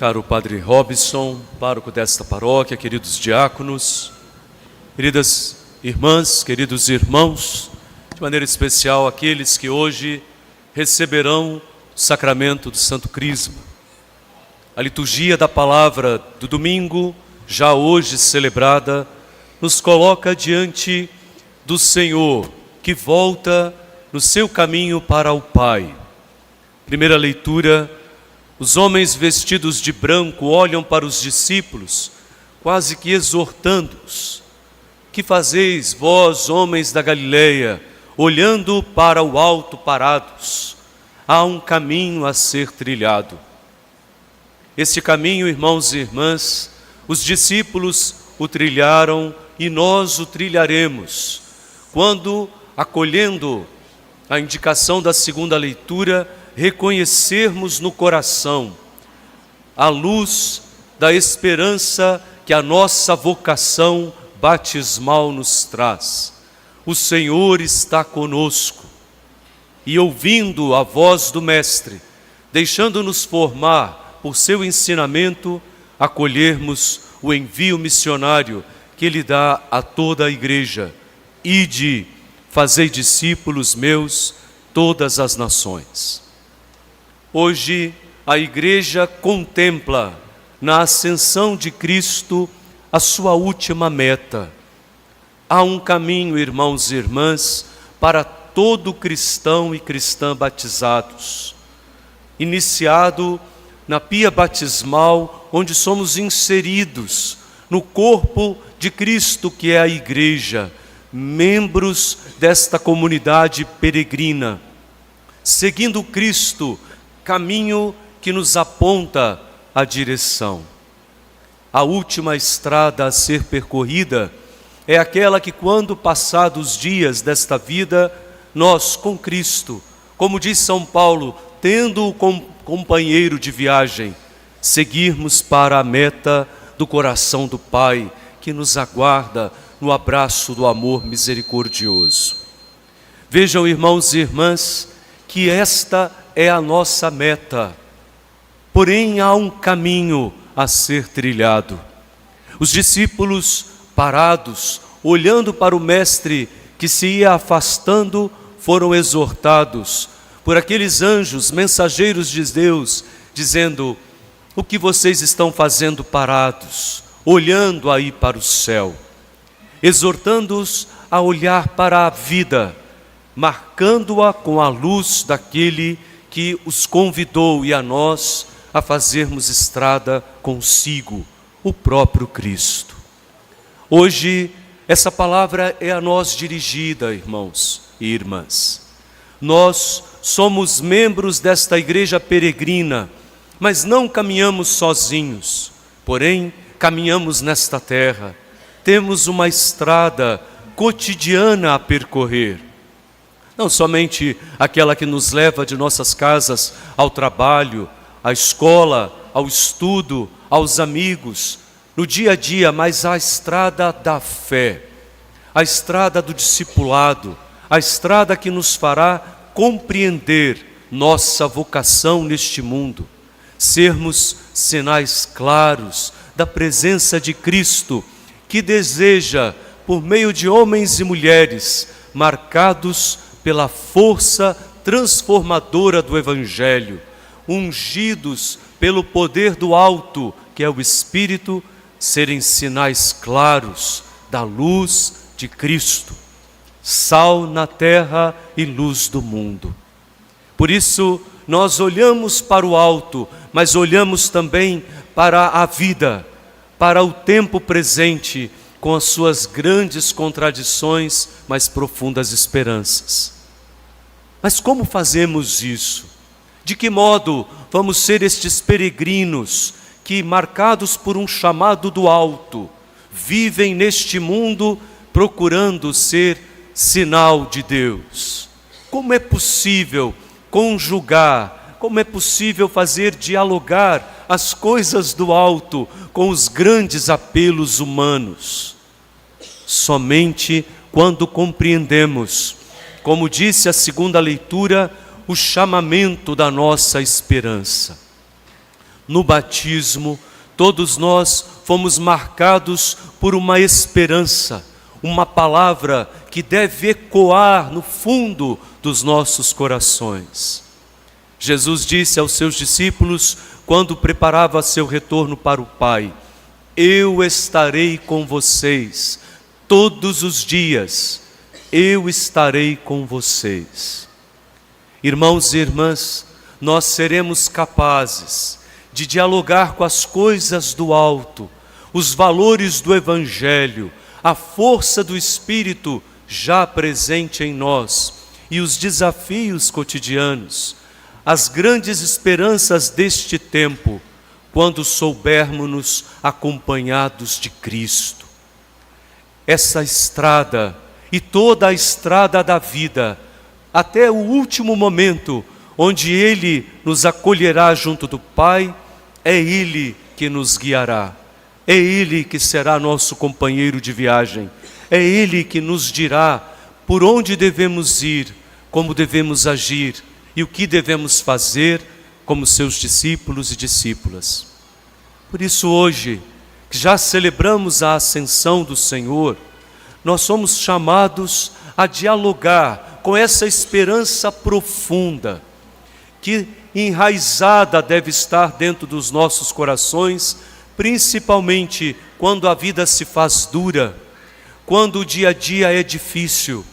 Caro Padre Robson, pároco desta paróquia, queridos diáconos, queridas irmãs, queridos irmãos, de maneira especial aqueles que hoje receberão o sacramento do Santo Crisma. A liturgia da palavra do domingo, já hoje celebrada, nos coloca diante do Senhor, que volta no seu caminho para o Pai. Primeira leitura: os homens vestidos de branco olham para os discípulos, quase que exortando-os. Que fazeis, vós, homens da Galileia, olhando para o alto parados? Há um caminho a ser trilhado. Este caminho, irmãos e irmãs, os discípulos o trilharam e nós o trilharemos, quando, acolhendo a indicação da segunda leitura, reconhecermos no coração a luz da esperança que a nossa vocação batismal nos traz. O Senhor está conosco. E ouvindo a voz do Mestre, deixando-nos formar por seu ensinamento, acolhermos o envio missionário que Ele dá a toda a Igreja. Ide, fazei discípulos meus todas as nações. Hoje, a Igreja contempla na ascensão de Cristo a sua última meta. Há um caminho, irmãos e irmãs, para todo cristão e cristã batizados, iniciado na pia batismal, onde somos inseridos no corpo de Cristo, que é a Igreja, membros desta comunidade peregrina, seguindo Cristo, caminho que nos aponta a direção. A última estrada a ser percorrida é aquela que, quando passados os dias desta vida, nós com Cristo, como diz São Paulo, tendo-o como companheiro de viagem, seguirmos para a meta do coração do Pai, que nos aguarda no abraço do amor misericordioso. Vejam, irmãos e irmãs, que esta é a nossa meta, porém há um caminho a ser trilhado. Os discípulos, parados, olhando para o Mestre que se ia afastando, foram exortados por aqueles anjos, mensageiros de Deus, dizendo: o que vocês estão fazendo parados, olhando aí para o céu? Exortando-os a olhar para a vida, marcando-a com a luz daquele que os convidou e a nós a fazermos estrada consigo, o próprio Cristo. Hoje, essa palavra é a nós dirigida, irmãos e irmãs. Nós somos membros desta igreja peregrina, mas não caminhamos sozinhos, porém caminhamos nesta terra. Temos uma estrada cotidiana a percorrer. Não somente aquela que nos leva de nossas casas ao trabalho, à escola, ao estudo, aos amigos, no dia a dia, mas a estrada da fé, a estrada do discipulado, a estrada que nos fará compreender nossa vocação neste mundo, sermos sinais claros da presença de Cristo, que deseja, por meio de homens e mulheres, marcados pela força transformadora do Evangelho, ungidos pelo poder do alto, que é o Espírito, serem sinais claros da luz de Cristo, sal na terra e luz do mundo. Por isso, nós olhamos para o alto, mas olhamos também para a vida, para o tempo presente, com as suas grandes contradições, mas profundas esperanças. Mas como fazemos isso? De que modo vamos ser estes peregrinos que, marcados por um chamado do alto, vivem neste mundo procurando ser sinal de Deus? Como é possível conjugar, como é possível fazer dialogar as coisas do alto com os grandes apelos humanos? Somente quando compreendemos, como disse a segunda leitura, o chamamento da nossa esperança. no batismo, todos nós fomos marcados por uma esperança, uma palavra que deve ecoar no fundo dos nossos corações. Jesus disse aos seus discípulos, quando preparava seu retorno para o Pai: eu estarei com vocês todos os dias, eu estarei com vocês. Irmãos e irmãs, nós seremos capazes de dialogar com as coisas do alto, os valores do Evangelho, a força do Espírito já presente em nós e os desafios cotidianos, as grandes esperanças deste tempo, quando soubermos-nos acompanhados de Cristo. Essa estrada e toda a estrada da vida, até o último momento, onde Ele nos acolherá junto do Pai, é Ele que nos guiará, é Ele que será nosso companheiro de viagem, é Ele que nos dirá por onde devemos ir, como devemos agir e o que devemos fazer como seus discípulos e discípulas. Por isso hoje, que já celebramos a ascensão do Senhor, nós somos chamados a dialogar com essa esperança profunda, que enraizada deve estar dentro dos nossos corações, principalmente quando a vida se faz dura, quando o dia a dia é difícil,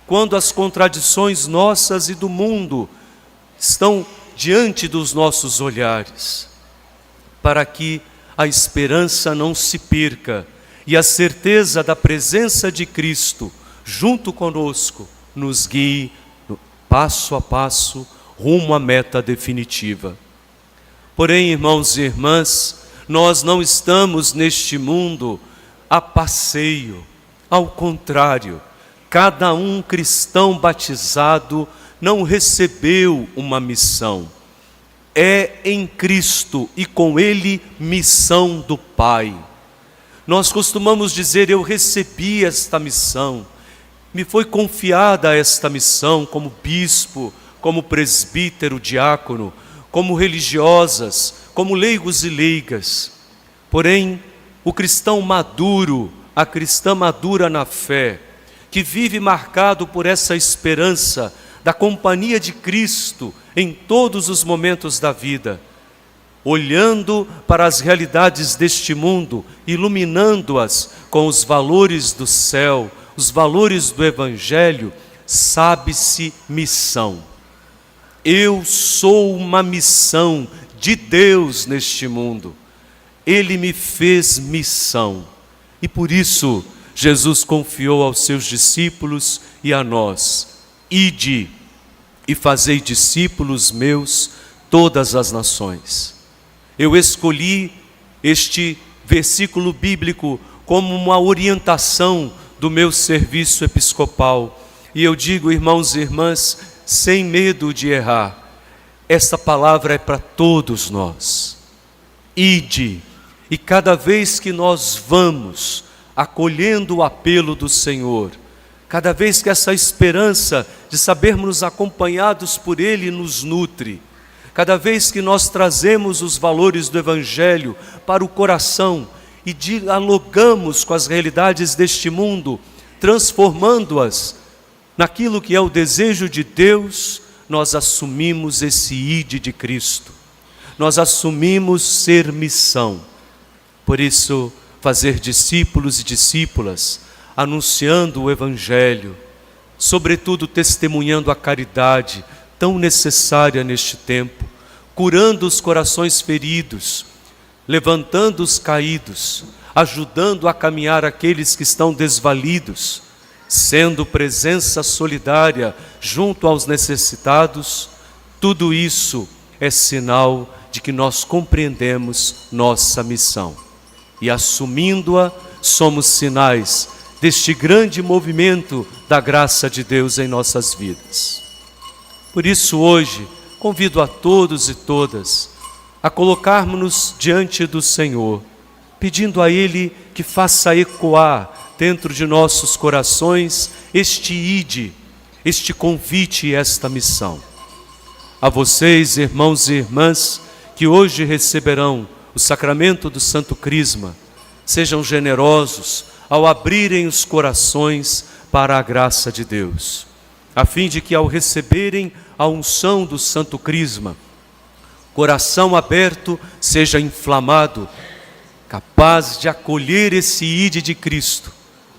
quando as contradições nossas e do mundo estão diante dos nossos olhares, para que a esperança não se perca e a certeza da presença de Cristo junto conosco nos guie passo a passo rumo à meta definitiva. Porém, irmãos e irmãs, nós não estamos neste mundo a passeio. Ao contrário, cada um cristão batizado não recebeu uma missão. É em Cristo e com Ele missão do Pai. Nós costumamos dizer: eu recebi esta missão, me foi confiada esta missão como bispo, como presbítero, diácono, como religiosas, como leigos e leigas. Porém, o cristão maduro, a cristã madura na fé, que vive marcado por essa esperança da companhia de Cristo em todos os momentos da vida, olhando para as realidades deste mundo, iluminando-as com os valores do céu, os valores do Evangelho, sabe-se missão. Eu sou uma missão de Deus neste mundo. Ele me fez missão. E por isso, Jesus confiou aos seus discípulos e a nós: ide e fazei discípulos meus todas as nações. Eu escolhi este versículo bíblico como uma orientação do meu serviço episcopal. E eu digo, irmãos e irmãs, sem medo de errar, esta palavra é para todos nós. Ide, e cada vez que nós vamos acolhendo o apelo do Senhor, cada vez que essa esperança de sabermos acompanhados por Ele nos nutre, cada vez que nós trazemos os valores do Evangelho para o coração e dialogamos com as realidades deste mundo, transformando-as naquilo que é o desejo de Deus, nós assumimos esse ide de Cristo. Nós assumimos ser missão. Por isso, fazer discípulos e discípulas, anunciando o Evangelho, sobretudo testemunhando a caridade tão necessária neste tempo, curando os corações feridos, levantando os caídos, ajudando a caminhar aqueles que estão desvalidos, sendo presença solidária junto aos necessitados. Tudo isso é sinal de que nós compreendemos nossa missão. E assumindo-a, somos sinais deste grande movimento da graça de Deus em nossas vidas. Por isso hoje, convido a todos e todas a colocarmos-nos diante do Senhor, pedindo a Ele que faça ecoar dentro de nossos corações este ide, este convite e esta missão. A vocês, irmãos e irmãs, que hoje receberão o sacramento do Santo Crisma, sejam generosos ao abrirem os corações para a graça de Deus, a fim de que ao receberem a unção do Santo Crisma, coração aberto seja inflamado, capaz de acolher esse ide de Cristo,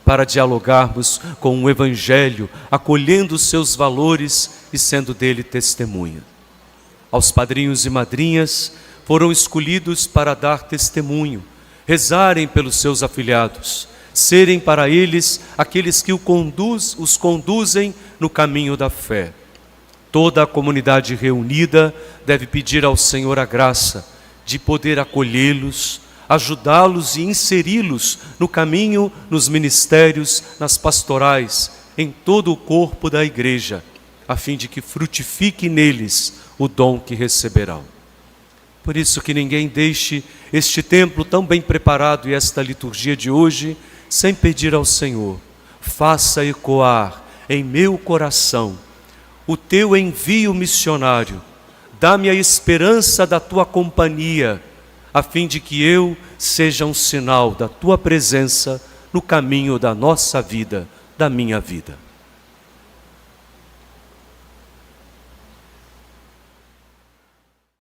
para dialogarmos com o Evangelho, acolhendo os seus valores e sendo dele testemunha. Aos padrinhos e madrinhas foram escolhidos para dar testemunho, rezarem pelos seus afilhados, serem para eles aqueles que os conduzem no caminho da fé. Toda a comunidade reunida deve pedir ao Senhor a graça de poder acolhê-los, ajudá-los e inseri-los no caminho, nos ministérios, nas pastorais, em todo o corpo da Igreja, a fim de que frutifique neles o dom que receberão. Por isso que ninguém deixe este templo tão bem preparado e esta liturgia de hoje sem pedir ao Senhor: faça ecoar em meu coração o teu envio missionário, dá-me a esperança da tua companhia, a fim de que eu seja um sinal da tua presença no caminho da nossa vida, da minha vida.